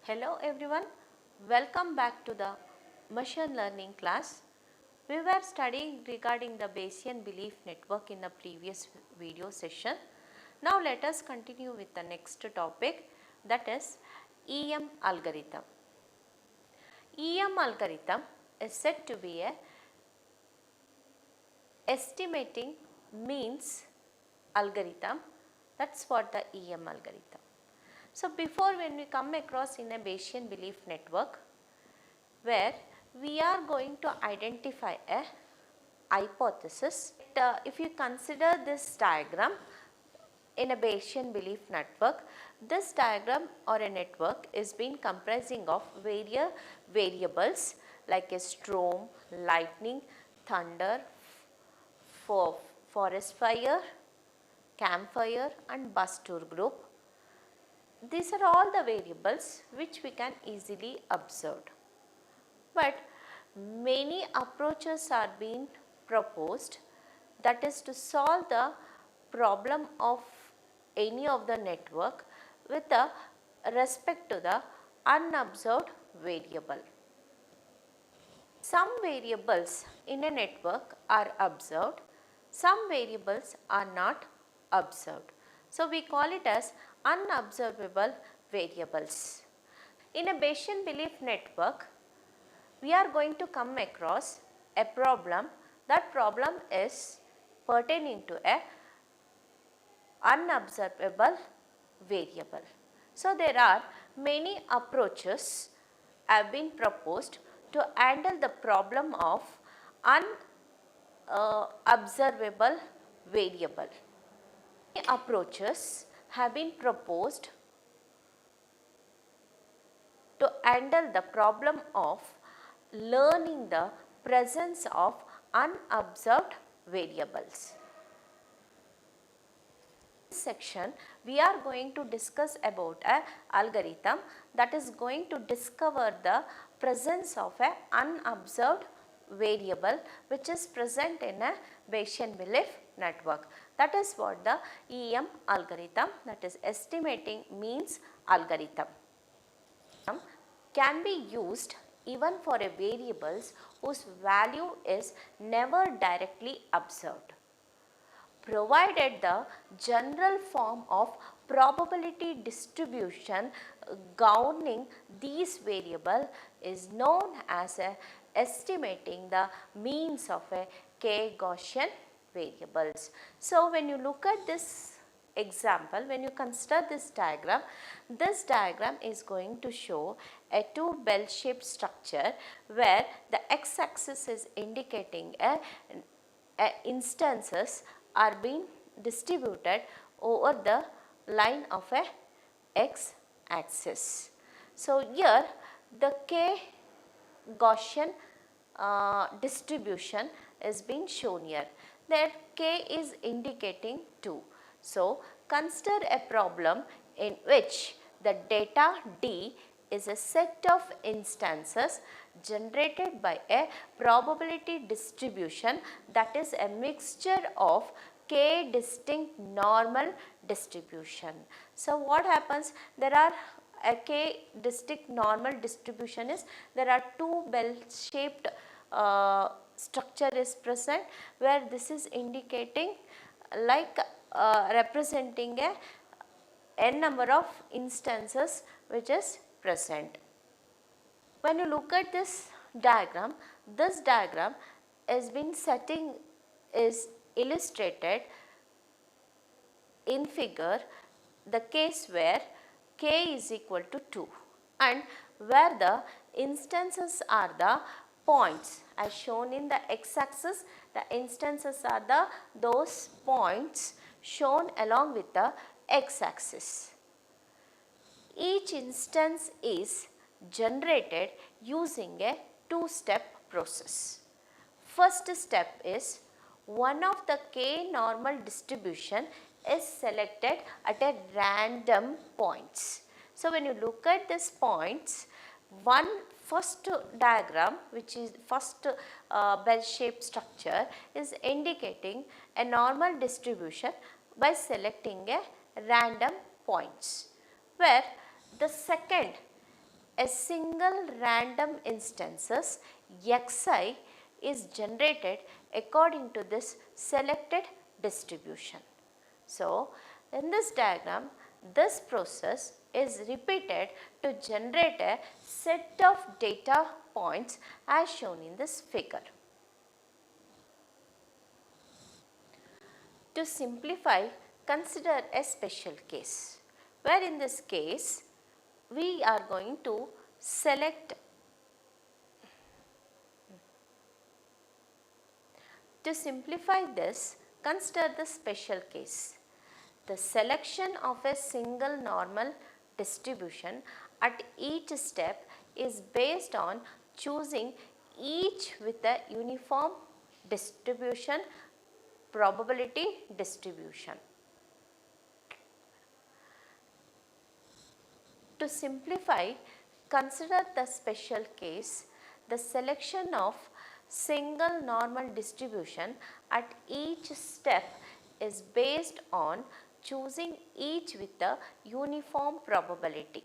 Hello everyone, welcome back to the machine learning class. We were studying regarding the Bayesian belief network in the previous video session. Now let us continue with the next topic, that is EM algorithm. EM algorithm is said to be a estimating means algorithm. That's what the EM algorithm. So before, when we come across in a Bayesian belief network, where we are going to identify a hypothesis. If you consider this diagram in a Bayesian belief network, this diagram or a network is being comprising of various variables like a storm, lightning, thunder, forest fire, campfire and bus tour group. These are all the variables which we can easily observe. But many approaches are being proposed, that is to solve the problem of any of the network with the respect to the unobserved variable. Some variables in a network are observed, some variables are not observed. So we call it as unobservable variables. In a Bayesian belief network, we are going to come across a problem. That problem is pertaining to a unobservable variable. So there are many approaches have been proposed to handle the problem of unobservable variable. Many approaches have been proposed to handle the problem of learning the presence of unobserved variables. In this section, we are going to discuss about an algorithm that is going to discover the presence of an unobserved variable which is present in a Bayesian belief network. That is what the EM algorithm, that is estimating means algorithm, can be used even for a variables whose value is never directly observed, provided the general form of probability distribution governing these variable is known as a estimating the means of a k Gaussian variables. So when you look at this example, when you consider this diagram is going to show a two bell shaped structure where the x-axis is indicating a instances are being distributed over the line of a x-axis. So here the k Gaussian distribution is being shown here. There k is indicating 2. So consider a problem in which the data D is a set of instances generated by a probability distribution, that is a mixture of k distinct normal distribution. So what happens, there are a k distinct normal distribution is there are two bell shaped structure is present where this is indicating like representing a n number of instances which is present. When you look at this diagram is been setting is illustrated in figure, the case where k is equal to 2 and where the instances are the points as shown in the x-axis, the instances are the those points shown along with the x-axis. Each instance is generated using a two-step process. First step is one of the k normal distribution is selected at a random points. So when you look at these points, first diagram which is first bell shaped structure is indicating a normal distribution by selecting a random points, where the second a single random instances xi is generated according to this selected distribution. So, in this diagram, this process is repeated to generate a set of data points as shown in this figure. To simplify, consider a special case, where in this case we are going to select. To simplify this, consider the special case. The selection of a single normal distribution at each step is based on choosing each with a uniform distribution probability distribution. To simplify, consider the special case. The selection of single normal distribution at each step is based on choosing each with a uniform probability.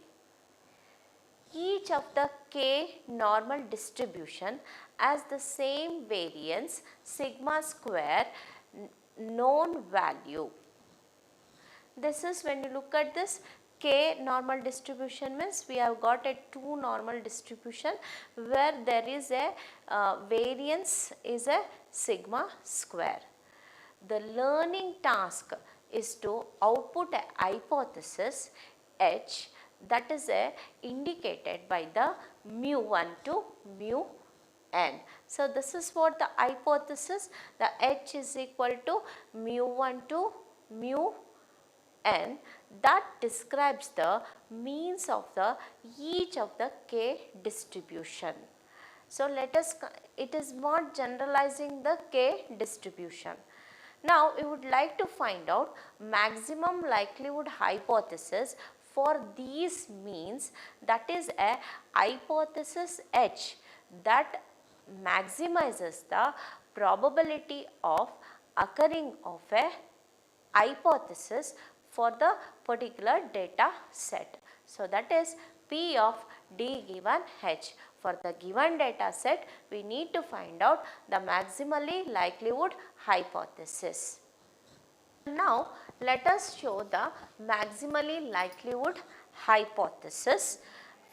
Each of the k normal distribution has the same variance sigma square known value. This is when you look at this k normal distribution means we have got a 2 normal distribution where there is a variance is a sigma square. The learning task is to output a hypothesis h that is indicated by the mu1 to mu n. So, this is what the hypothesis, the h is equal to mu1 to mu n that describes the means of the each of the k distribution. So, let us, it is not generalizing the k distribution. Now, we would like to find out maximum likelihood hypothesis for these means, that is a hypothesis h that maximizes the probability of occurring of a hypothesis for the particular data set. So, that is P of D given H. For the given data set, we need to find out the maximally likelihood hypothesis. Now, let us show the maximally likelihood hypothesis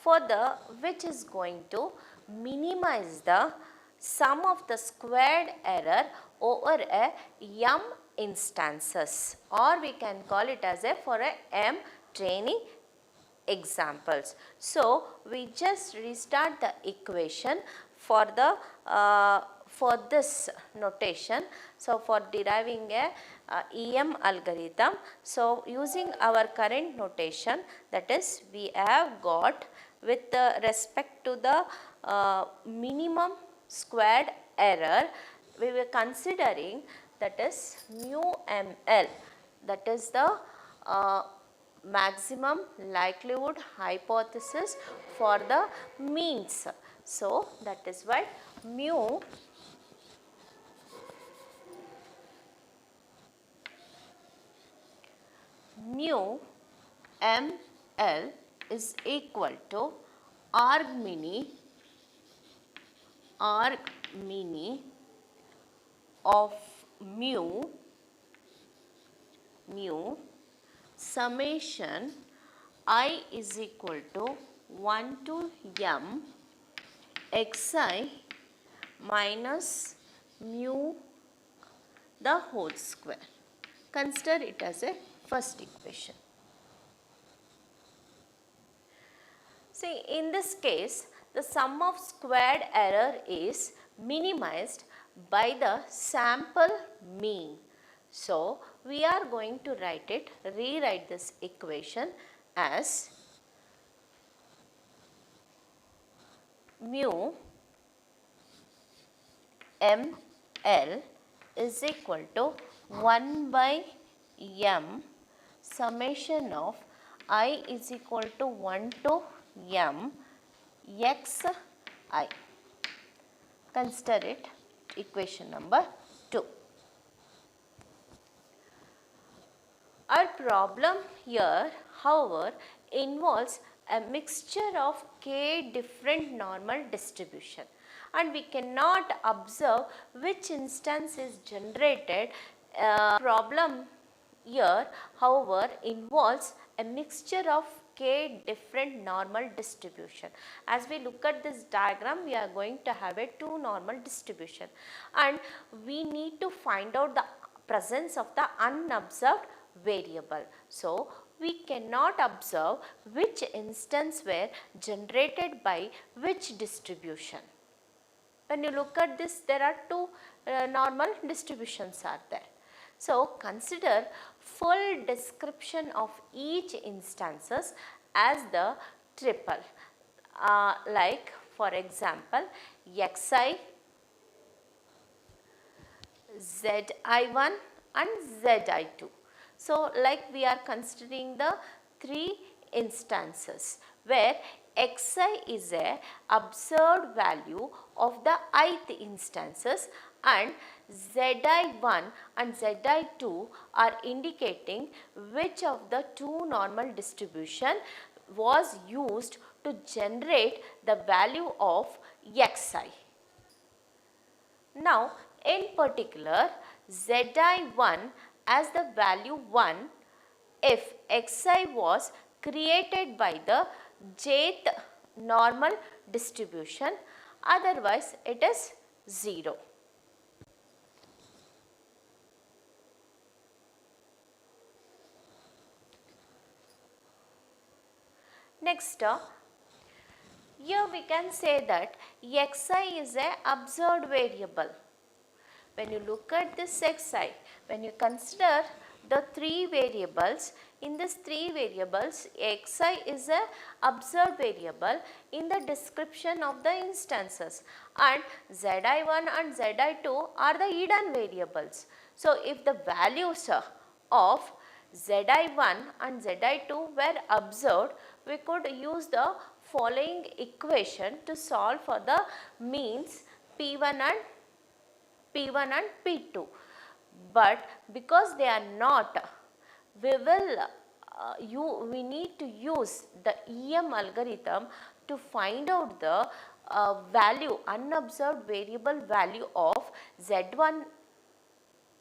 for the which is going to minimize the sum of the squared error over a m instances, or we can call it as a for a m training examples. So, we just restart the equation for the for this notation. So, for deriving a EM algorithm. So, using our current notation, that is we have got with respect to the minimum squared error, we were considering that is mu ml, that is the maximum likelihood hypothesis for the means. So, that is why mu ml is equal to arg mini of mu summation I is equal to 1 to m xi minus mu the whole square. Consider it as a first equation. See, in this case, the sum of squared error is minimized by the sample mean. So, we are going to rewrite this equation as mu ml is equal to 1 by m summation of I is equal to 1 to m xi. Consider it equation number 2. Our problem here, however, involves a mixture of k different normal distribution, and we cannot observe which instance is generated. Problem here, however, involves a mixture of k different normal distribution. As we look at this diagram, we are going to have a two normal distribution, and we need to find out the presence of the unobserved variable. So, we cannot observe which instance were generated by which distribution. When you look at this, there are two normal distributions are there. So, consider full description of each instances as the triple, like for example xi, zi1 and zi2. So, like we are considering the three instances where xi is a observed value of the ith instances, and zi1 and zi2 are indicating which of the two normal distribution was used to generate the value of xi. Now, in particular, zi1 as the value 1 if xi was created by the jth normal distribution, otherwise it is 0. Next, here we can say that xi is a observed variable. When you look at this xi, when you consider the three variables, in these three variables, xi is a observed variable in the description of the instances, and zi1 and zi2 are the hidden variables. So, if the values of zi1 and zi2 were observed, we could use the following equation to solve for the means P1 and P2, but because they are not, we need to use the EM algorithm to find out the unobserved variable value of zi1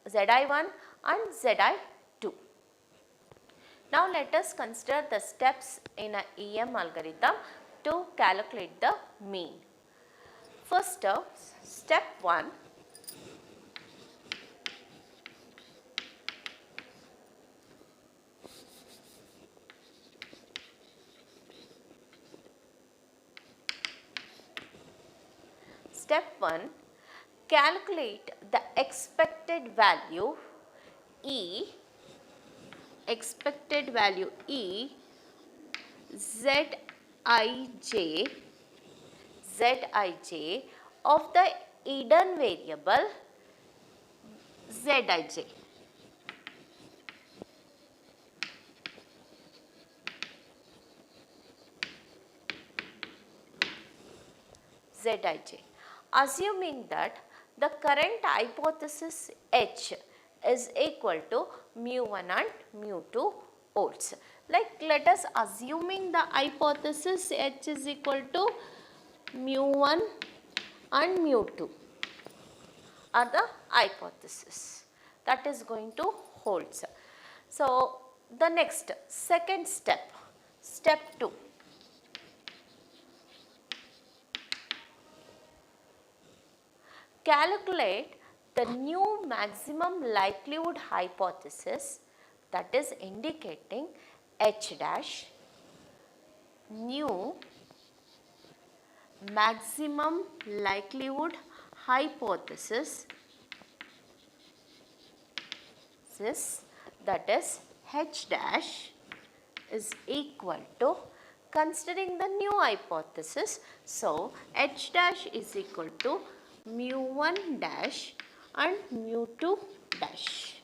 and zi2. Now, let us consider the steps in an EM algorithm to calculate the mean. First, step 1. Step 1, calculate the expected value E Zij of the hidden variable Zij. Zij. Assuming that the current hypothesis H is equal to mu1 and mu2 volts. Like, let us assuming the hypothesis H is equal to mu1 and mu2 are the hypothesis that is going to hold. So, the next second step, step 2. Calculate the new maximum likelihood hypothesis, that is indicating H dash new maximum likelihood hypothesis, that is H dash is equal to, considering the new hypothesis, so H dash is equal to mu1 dash and mu2 dash.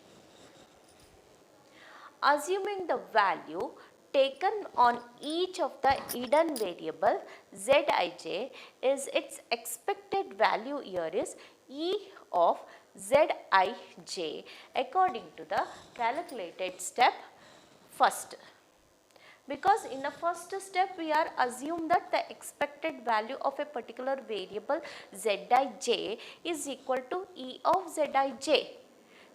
Assuming the value taken on each of the hidden variable Zij is its expected value here is E of Zij according to the calculated step first. Because in the first step we are assume that the expected value of a particular variable Zij is equal to E of Zij.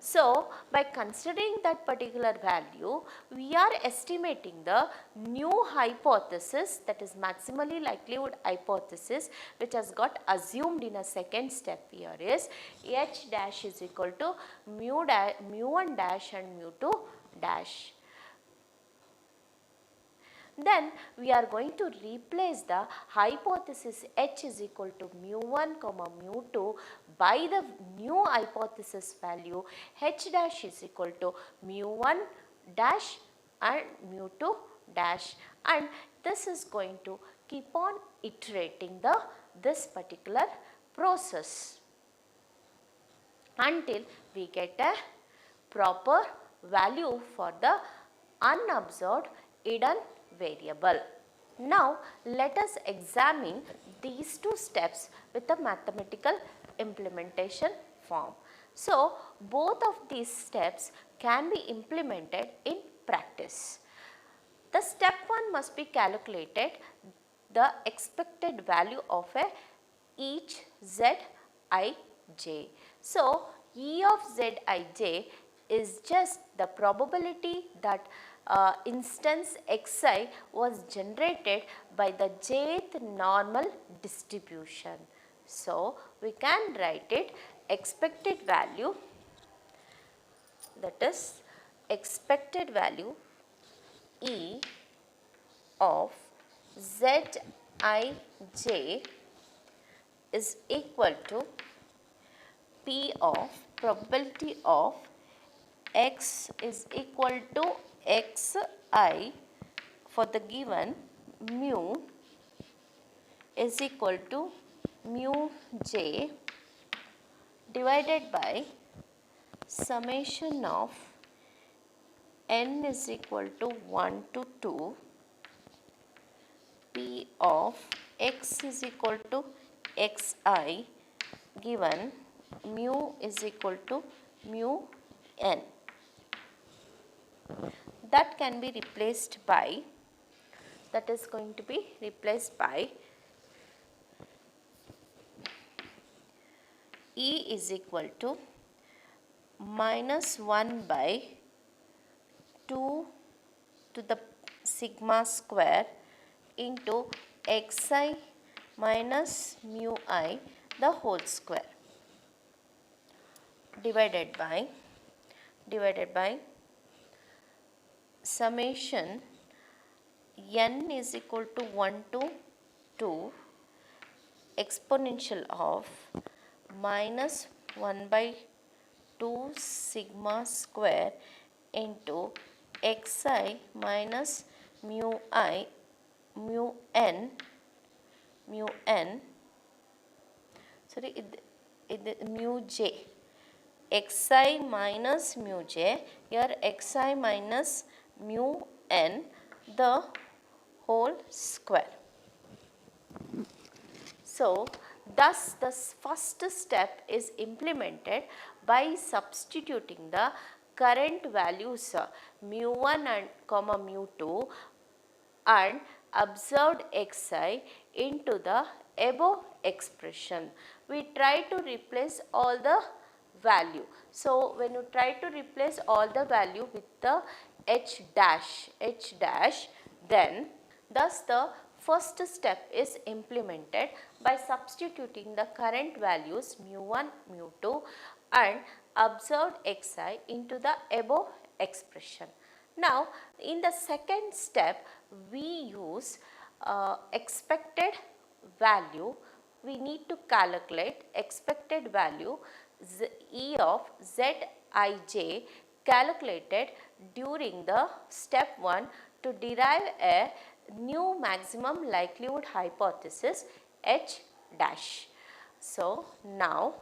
So, by considering that particular value, we are estimating the new hypothesis, that is maximally likelihood hypothesis, which has got assumed in a second step here is H dash is equal to mu1 dash and mu2 dash. Then we are going to replace the hypothesis H is equal to mu1 comma mu2 by the new hypothesis value H dash is equal to mu1 dash and mu2 dash, and this is going to keep on iterating this particular process until we get a proper value for the unobserved hidden variable. Now, let us examine these two steps with a mathematical implementation form. So, both of these steps can be implemented in practice. The step 1 must be calculated the expected value of each Zij. So, E of Zij is just the probability that instance xi was generated by the jth normal distribution. So, we can write it expected value, that is expected value E of Zij is equal to P of probability of x is equal to xi for the given mu is equal to mu j divided by summation of n is equal to 1 to 2 P of x is equal to xi given mu is equal to mu n. That can be replaced by, that is going to be replaced by E is equal to minus 1 by 2 to the sigma square into xi minus mu I the whole square divided by summation n is equal to 1 to 2 exponential of minus 1 by 2 sigma square into xi minus mu I mu n mu j xi minus mu j, here xi minus mu n the whole square. So, thus the first step is implemented by substituting the current values mu1 and comma mu2 and observed xi into the above expression. We try to replace all the value. So, when you try to replace all the value with the h dash, then thus the first step is implemented by substituting the current values mu1, mu2 and observed xi into the above expression. Now, in the second step, we use expected value. We need to calculate expected value E of Zij calculated during the step 1 to derive a new maximum likelihood hypothesis H dash. So, now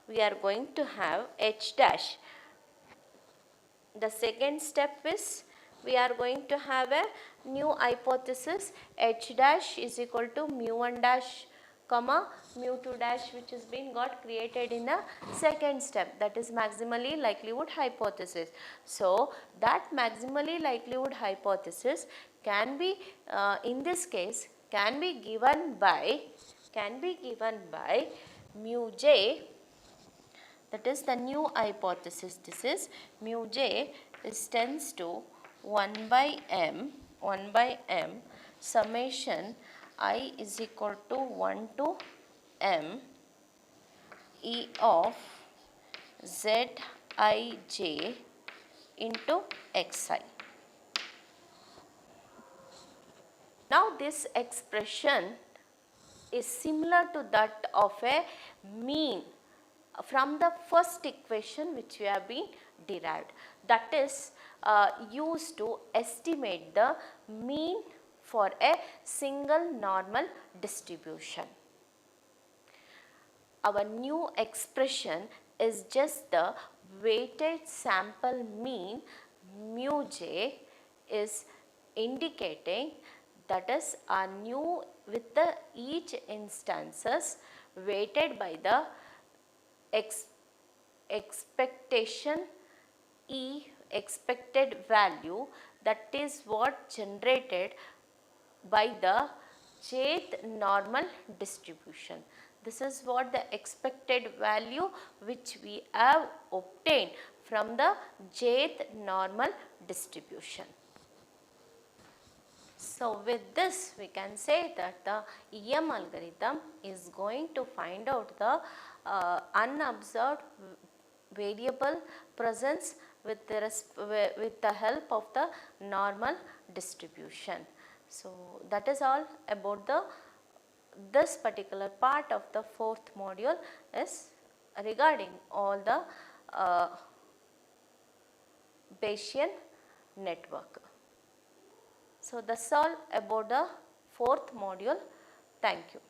we are going to have H dash. The second step is we are going to have a new hypothesis H dash is equal to mu1 dash comma mu 2 dash which has been got created in the second step, that is maximally likelihood hypothesis. So that maximally likelihood hypothesis can be in this case can be given by mu j, that is the new hypothesis. This is mu j is tends to 1 by m summation I is equal to 1 to m e of zij into xi. Now this expression is similar to that of a mean from the first equation which we have been derived, that is used to estimate the mean for a single normal distribution. Our new expression is just the weighted sample mean mu j is indicating, that is our new with the each instances weighted by the expectation E expected value, that is what generated by the jth normal distribution. This is what the expected value which we have obtained from the jth normal distribution. So with this we can say that the EM algorithm is going to find out the unobserved variable presence with the help of the normal distribution. So that is all about this particular part of the fourth module is regarding all the Bayesian network. So that's all about the fourth module. Thank you.